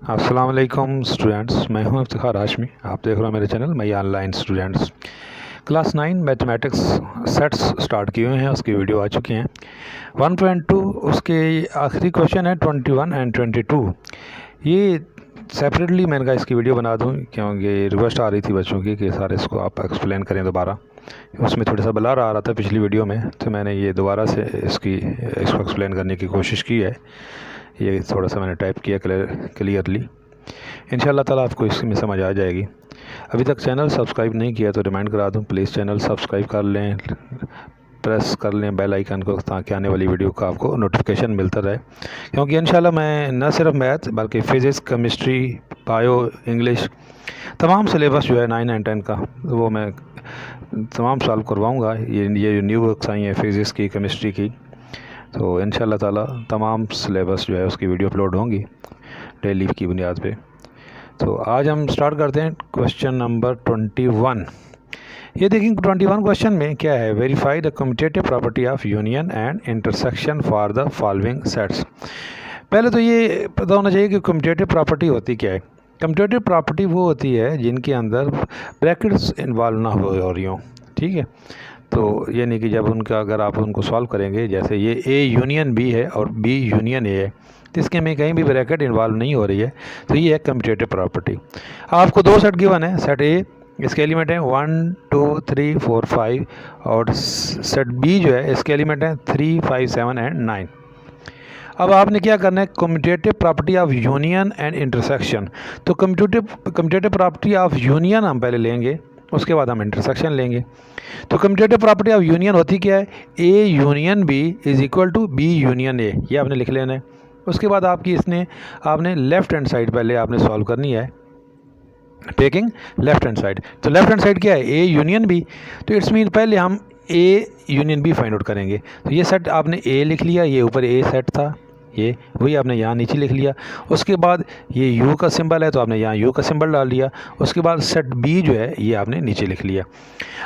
अस्सलाम वालेकुम स्टूडेंट्स, मैं हूं इफ्तिखार हाशमी। आप देख रहे हो मेरे चैनल मई online students. Class 9 mathematics sets start किए हुए हैं, उसकी वीडियो आ चुकी हैं। 1.2 उसके आखिरी क्वेश्चन है 21 एंड 22। ये सेपरेटली मैंने कहा इसकी वीडियो बना दूं क्योंकि रिक्वेस्ट आ रही थी बच्चों की कि सारे इसको आप एक्सप्लेन करें दोबारा। उसमें थोड़ा सा ब्लर आ रहा था पिछली वीडियो में, तो मैंने ये दोबारा से इसको एक्सप्लेन करने की कोशिश की है। ये थोड़ा सा मैंने टाइप किया क्लियरली। इंशाल्लाह ताला आपको इसमें समझ आ जाएगी। अभी तक चैनल सब्सक्राइब नहीं किया तो रिमाइंड करा दूं, प्लीज़ चैनल सब्सक्राइब कर लें, प्रेस कर लें बेल आइकन को, ताकि आने वाली वीडियो का आपको नोटिफिकेशन मिलता रहे। क्योंकि इंशाल्लाह मैं न सिर्फ मैथ बल्कि फ़िज़िक्स, केमिस्ट्री, बायो, इंग्लिश तमाम सिलेबस जो है 9 एंड 10 का वो मैं तमाम सॉल्व करवाऊँगा। ये न्यू बुक्स आई हैं फ़िज़िक्स की, केमिस्ट्री की, तो इंशाल्लाह ताला तमाम सिलेबस जो है उसकी वीडियो अपलोड होंगी डेली की बुनियाद पे। तो आज हम स्टार्ट करते हैं क्वेश्चन नंबर 21। ये देखिए 21 क्वेश्चन में क्या है, verify the commutative property of union and intersection for the following sets. पहले तो ये पता होना चाहिए कि कम्यूटेटिव प्रॉपर्टी होती क्या है। कम्यूटेटिव प्रॉपर्टी वो होती है जिनके अंदर ब्रैकेट्स इन्वॉल्व ना हो रही हों, ठीक है। तो यानी कि जब उनका अगर आप उनको सॉल्व करेंगे, जैसे ये ए यूनियन बी है और बी यूनियन ए है, तो इसके में कहीं भी ब्रैकेट इन्वॉल्व नहीं हो रही है, तो ये है कम्यूटेटिव प्रॉपर्टी। आपको दो सेट गिवन है, सेट ए इसके एलिमेंट है 1 2 3 4 5 और सेट बी जो है इसके एलिमेंट है 3 5 7 एंड 9। अब आपने क्या करना है, commutative property of union and intersection. तो कम्यूटेटिव प्रॉपर्टी ऑफ यूनियन हम पहले लेंगे, उसके बाद हम इंटरसेक्शन लेंगे। तो कम्यूटेटिव प्रॉपर्टी ऑफ यूनियन होती क्या है, A union B is equal to B union A, ये आपने लिख लेना है। उसके बाद आपकी आपने लेफ़्ट हैंड साइड पहले आपने सॉल्व करनी है, टेकिंग लेफ़्ट हैंड साइड। तो लेफ़्ट हैंड साइड क्या है, ए यूनियन बी, तो इट्स मीन पहले हम A union B find out करेंगे। तो ये सेट आपने ए लिख लिया, ये ऊपर ए सेट था, ये वही आपने यहाँ नीचे लिख लिया। उसके बाद ये यू का सिंबल है तो आपने यहाँ यू का सिंबल डाल दिया। उसके बाद सेट बी जो है ये आपने नीचे लिख लिया।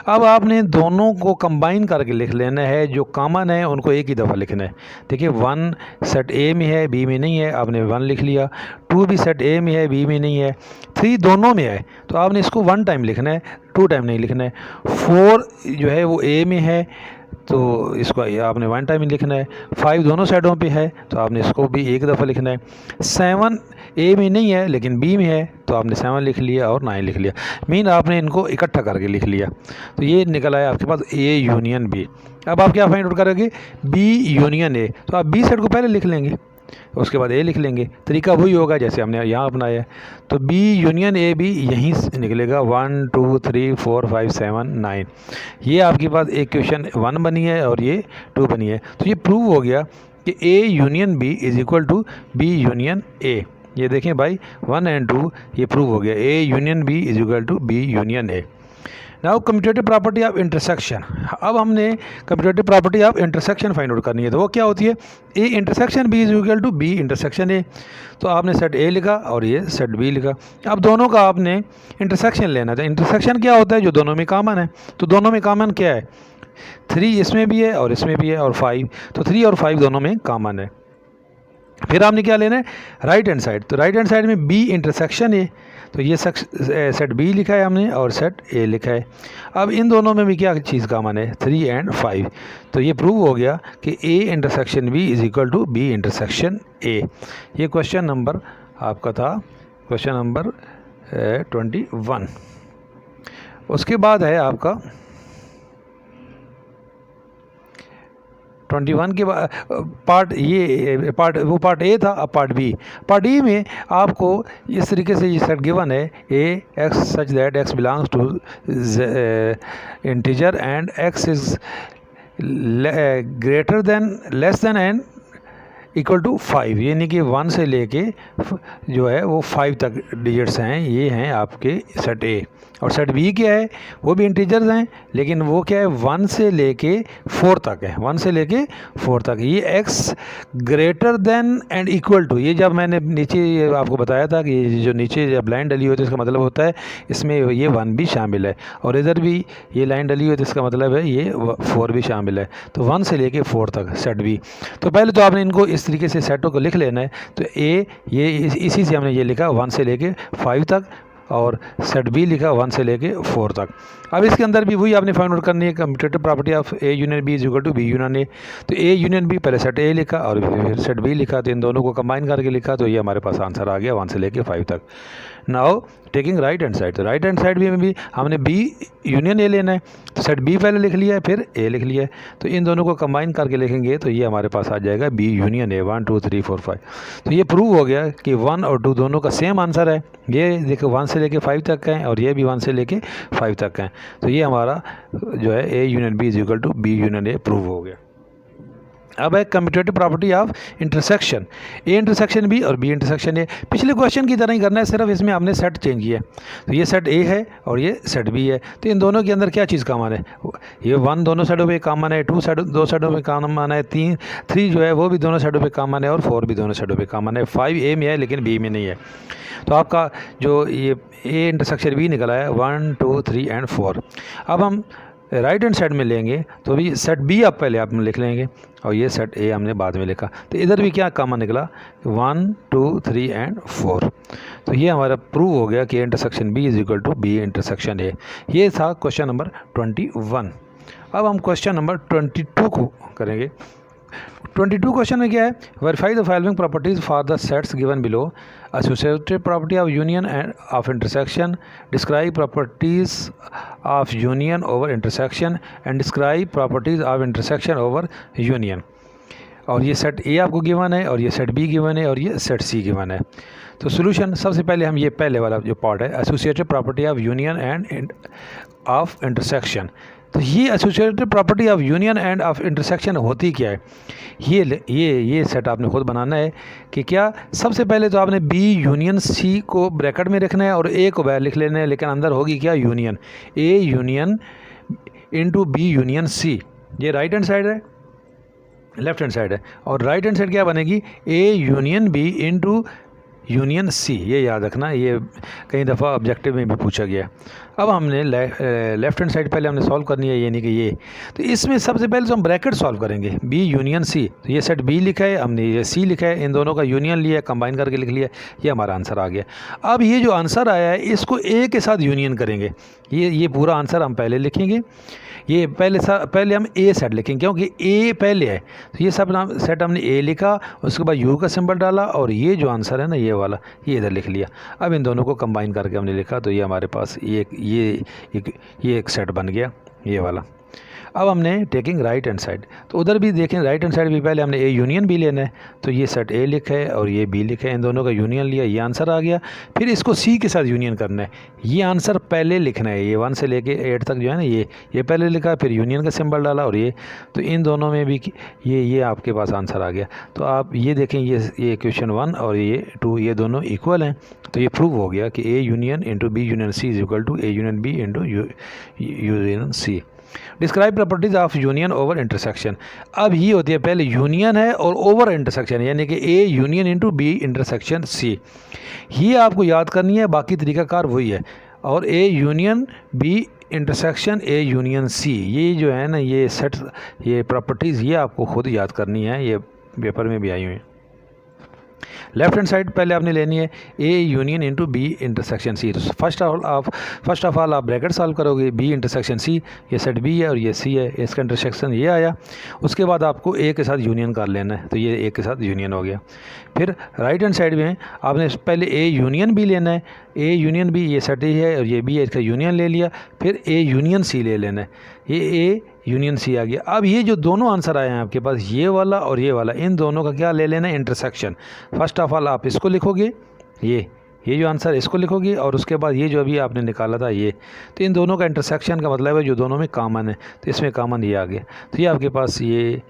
अब आपने दोनों को कंबाइन करके लिख लेना है, जो कॉमन है उनको एक ही दफ़ा लिखना है। देखिए 1 सेट ए में है, बी में नहीं है, आपने 1 लिख लिया। 2 भी सेट ए में है, बी में नहीं है। 3 दोनों में है तो आपने इसको 1 टाइम लिखना है, 2 टाइम नहीं लिखना है। 4 जो है वो ए में है तो इसको आपने 1 टाइम ही लिखना है। 5 दोनों साइडों पे है तो आपने इसको भी एक दफ़ा लिखना है। 7 ए में नहीं है लेकिन बी में है तो आपने 7 लिख लिया और 9 लिख लिया। मीन आपने इनको इकट्ठा करके लिख लिया, तो ये निकल आया आपके पास ए यूनियन बी। अब आप क्या फाइंड आउट करोगे, बी यूनियन ए, तो आप बी सेट को पहले लिख लेंगे, उसके बाद ए लिख लेंगे। तरीका वही होगा जैसे हमने यहाँ अपनाया है। तो बी यूनियन ए भी यहीं से निकलेगा, 1 2 3 4 5 7 9। ये आपके पास इक्वेशन 1 बनी है और ये 2 बनी है। तो ये प्रूव हो गया कि A union B is equal to B union A. ये देखें भाई 1 एंड 2 ये प्रूव हो गया, A union B is equal to B union A. Now commutative property of intersection. अब हमने commutative property of intersection find out करनी है, तो वो क्या होती है, A intersection B is equal to B intersection A. तो आपने सेट ए लिखा और ये सेट बी लिखा। अब दोनों का आपने इंटरसेक्शन लेना था। इंटरसेक्शन क्या होता है, जो दोनों में कॉमन है। तो दोनों में कॉमन क्या है, 3 इसमें भी है और इसमें भी है और 5, तो 3 और 5 दोनों में कॉमन है। फिर आपने क्या लेना है, राइट हैंड साइड। तो राइट हैंड साइड में बी इंटरसेक्शन ए, तो ये सेट बी लिखा है हमने और सेट ए लिखा है। अब इन दोनों में भी क्या चीज़ कॉमन है, 3 एंड 5। तो ये प्रूव हो गया कि A intersection B is equal to B intersection A. ये क्वेश्चन नंबर आपका था, क्वेश्चन नंबर 21। उसके बाद है आपका 21 के बाद पार्ट ए था। अब पार्ट बी, पार्ट ई में आपको इस तरीके से ये सेट गिवन है, A x such that x belongs to integer and x is greater than less than and equal to 5, यानी कि 1 से लेके जो है वो 5 तक डिजिट्स हैं, ये हैं आपके सेट ए। और सेट बी क्या है, वो भी इंटीजर्स हैं लेकिन वो क्या है 1 से लेके 4 तक है, 1 से लेके 4 तक। ये x greater than and equal to, ये जब मैंने नीचे आपको बताया था कि जो नीचे जब लाइन डली होती है इसका मतलब होता है इसमें ये 1 भी शामिल है, और इधर भी ये लाइन डली हुई है तो इसका मतलब है ये 4 भी शामिल है। तो 1 से लेके 4 तक सेट बी। तो पहले तो आपने इनको इस इस तरीके से सेटों को लिख लेना है। तो ए ये इसी से हमने ये लिखा 1 से लेके 5 तक, और सेट बी लिखा 1 से लेके 4 तक। अब इसके अंदर भी वही आपने फाइंड आउट करनी है, commutative property of A union B is equal to B union A. तो ए यूनियन बी, पहले सेट ए लिखा और फिर सेट बी लिखा, तो इन दोनों को कंबाइन करके लिखा, तो ये हमारे पास आंसर आ गया 1 से लेके 5 तक। Now taking right hand side, तो राइट हैंड साइड भी हमने बी यूनियन ए लेना है, तो सेट बी पहले लिख लिया है फिर ए लिख लिया है, तो इन दोनों को कंबाइन करके लिखेंगे तो ये हमारे पास आ जाएगा बी यूनियन ए 1 2 3 4 5। तो ये प्रूव हो गया कि 1 और 2 दोनों का सेम आंसर है। ये देखो 1 से लेके 5 तक का है और ये भी 1 से लेके 5 तक का है। तो ये हमारा जो है A union B is equal to B union A prove हो गया। अब है commutative property of intersection, A intersection B और बी इंटरसेक्शन ए। पिछले क्वेश्चन की तरह ही करना है, सिर्फ इसमें हमने सेट चेंज किया है। तो ये सेट ए है और ये सेट बी है, तो इन दोनों के अंदर क्या चीज़ कॉमन है? ये 1 दोनों साइडों पे कॉमन है, 2 दो साइडों पे कॉमन है, 3 जो है वो भी दोनों साइडों पे कॉमन है, और 4 भी दोनों साइडों पे कॉमन है। 5 ए में है लेकिन बी में नहीं है। तो आपका जो ये ए इंटरसेक्शन बी निकला है 1 2 3 एंड 4। अब हम राइट हैंड साइड में लेंगे तो भी सेट बी आप पहले आप लिख लेंगे और ये सेट ए हमने बाद में लिखा, तो इधर भी क्या कॉमन निकला 1 2 3 एंड 4। तो ये हमारा प्रूव हो गया कि intersection B is equal to B intersection A. ये था क्वेश्चन नंबर 21। अब हम क्वेश्चन नंबर 22 को करेंगे। 22 क्वेश्चन में क्या है? Verify the following properties for the sets given below, associative property of union end of intersection, describe properties of union over intersection and describe properties of intersection over union. और ये set ए आपको given है और ये set be given है और ये set सी given है। तो सोल्यूशन, सबसे पहले हम ये पहले वाला जो पार्ट है associative property of union end of intersection, तो ये associative property of union end of intersection होती क्या है? ये सेट आपने खुद बनाना है कि क्या। सबसे पहले तो आपने बी यूनियन सी को ब्रैकेट में रखना है और ए को बाहर लिख लेना है, लेकिन अंदर होगी क्या? Union, A union into B union C. ये राइट हैंड साइड है, लेफ्ट हैंड साइड है, और राइट हैंड साइड क्या बनेगी? A union B into union C. ये याद रखना, ये कई दफ़ा ऑब्जेक्टिव में भी पूछा गया। अब हमने लेफ्ट हैंड साइड पहले हमने सॉल्व करनी है, यानी कि ये। तो इसमें सबसे पहले तो हम ब्रैकेट सॉल्व करेंगे, बी यूनियन सी। तो ये सेट बी लिखा है, हमने ये सी लिखा है, इन दोनों का यूनियन लिया है, कंबाइन करके लिख लिया, ये हमारा आंसर आ गया। अब ये जो आंसर आया है इसको ए के साथ यूनियन करेंगे। ये पूरा आंसर हम पहले लिखेंगे, ये पहले हम ए सेट लिखेंगे क्योंकि ए पहले है। तो ये सब नाम सेट हमने ए लिखा, उसके बाद यू का सिंबल डाला और ये जो आंसर है ना ये वाला, ये इधर लिख लिया। अब इन दोनों को कंबाइन करके हमने लिखा, तो ये हमारे पास ये एक सेट बन गया, ये वाला। अब हमने टेकिंग राइट हैंड साइड, तो उधर भी देखें राइट हैंड साइड भी पहले हमने ए यूनियन बी लेना है। तो ये सेट ए लिखा है और ये बी लिखा है, इन दोनों का यूनियन लिया, ये आंसर आ गया। फिर इसको सी के साथ यूनियन करना है, ये आंसर पहले लिखना है। ये 1 से लेके 8 तक जो है ना ये पहले लिखा, फिर यूनियन का सिंबल डाला और ये, तो इन दोनों में भी ये आपके पास आंसर आ गया। तो आप ये देखें, ये क्वेश्चन 1 और ये 2 ये दोनों इक्वल हैं। तो ये प्रूव हो गया कि A union into B union C is equal to A union B into union C. Describe properties of union over intersection. अब ये होती है, पहले यूनियन है और ओवर इंटरसेक्शन, यानी कि A union into B intersection C. ये आपको याद करनी है, बाकी तरीकाकार वही है। और A union B intersection A union C, ये जो है ना ये सेट, ये प्रॉपर्टीज़ ये आपको खुद याद करनी है, ये पेपर में भी आई हुई है। लेफ्ट हैंड साइड पहले आपने लेनी है A union into B intersection C. First of all आप ब्रैकेट सॉल्व करोगे, बी इंटरसेक्शन सी, ये सेट बी है और ये सी है, इसका इंटरसेक्शन ये आया। उसके बाद आपको ए के साथ यूनियन कर लेना है, तो ये ए के साथ यूनियन हो गया। फिर राइट हैंड साइड में आपने पहले ए यूनियन बी लेना है, ए यूनियन बी, ये सेट ही है और ये बी है, इसका यूनियन ले लिया। फिर ए यूनियन सी ले लेना है, ये ए यूनियन सी आ गया। अब ये जो दोनों आंसर आए हैं आपके पास, ये वाला और ये वाला, इन दोनों का क्या ले लेना है? इंटरसेक्शन। फर्स्ट ऑफ ऑल आप इसको लिखोगे, ये जो आंसर इसको लिखोगे, और उसके बाद ये जो अभी आपने निकाला था ये, तो इन दोनों का इंटरसेक्शन का मतलब है जो दोनों में कॉमन है, तो इसमें कॉमन ये आ गया। तो ये आपके पास ये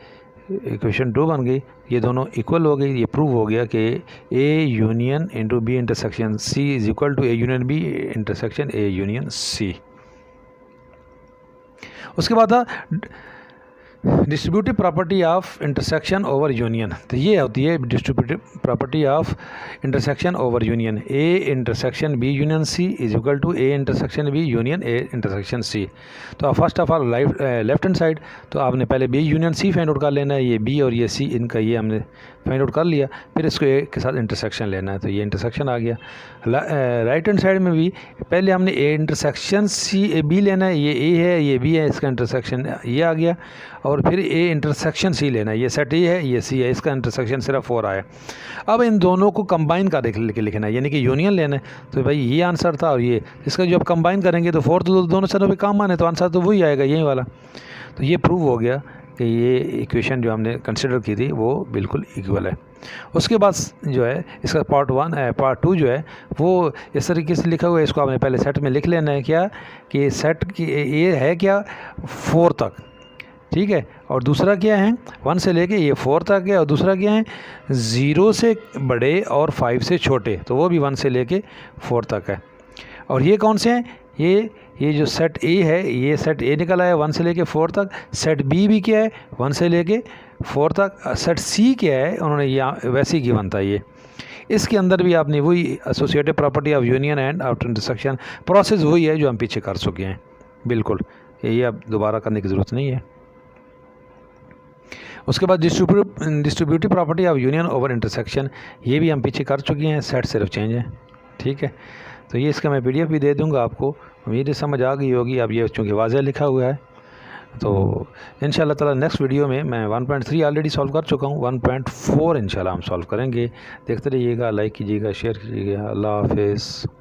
इक्वेशन 2 बन गई, ये दोनों इक्वल हो गई। ये प्रूव हो गया कि A union into B intersection C is equal to A union B intersection A union C. उसके बाद था distributive property of intersection over union, तो ये होती है distributive property of intersection over union. A intersection B union C is equal to A intersection B union A intersection C. तो first of all left hand side तो आपने पहले B union C find out कर लेना है, ये B और ये सी इनका ये हमने फाइंड आउट कर लिया, फिर इसको ए के साथ इंटरसेक्शन लेना है, तो ये इंटरसेक्शन आ गया। राइट हैंड साइड में भी पहले हमने ए इंटरसेक्शन सी ए बी लेना है, ये ए है ये बी है, इसका इंटरसेक्शन ये आ गया, और फिर ए इंटरसेक्शन सी लेना है, ये सेट ए है ये सी है, इसका इंटरसेक्शन सिर्फ 4 आया। अब इन दोनों को कंबाइन कर के लिखना है, यानी कि यूनियन लेना है, तो भाई ये आंसर था और ये इसका जो आप कंबाइन करेंगे तो 4 तो दोनों साइडों पे कॉमन है, तो आंसर तो वही आएगा यही वाला। तो ये प्रूव हो गया कि ये इक्वेशन जो हमने कंसिडर की थी वो बिल्कुल इक्वल है। उसके बाद जो है इसका पार्ट 2 जो है वो इस तरीके से लिखा हुआ है, इसको आपने पहले सेट में लिख लेना है क्या कि सेट की ये है क्या 4 तक, ठीक है, और दूसरा क्या है 1 से लेके ये 4 तक है, और दूसरा क्या है 0 से बड़े और 5 से छोटे, तो वो भी 1 से लेके 4 तक है। और ये कौन से हैं, ये जो सेट ए है ये सेट ए निकला है 1 से लेके 4 तक, सेट बी भी क्या है 1 से लेके 4 तक, सेट सी क्या है उन्होंने यहाँ वैसे ही गिवन था ये। इसके अंदर भी आपने वही associative property of union and after intersection process वही है जो हम पीछे कर चुके हैं, बिल्कुल ये अब दोबारा करने की ज़रूरत नहीं है। उसके बाद distributive property of union over intersection, ये भी हम पीछे कर चुके हैं, सेट सिर्फ चेंज है, ठीक है। तो ये इसका मैं PDF भी दे दूंगा आपको, उम्मीद है समझ आ गई होगी। अब ये चूँकि वाज़ह लिखा हुआ है, तो इंशाल्लाह ताला नेक्स्ट वीडियो में मैं 1.3 ऑलरेडी सॉल्व कर चुका हूँ, 1.4 इंशाल्लाह हम सॉल्व करेंगे। देखते रहिएगा, लाइक कीजिएगा, शेयर कीजिएगा। अल्लाह हाफिज़।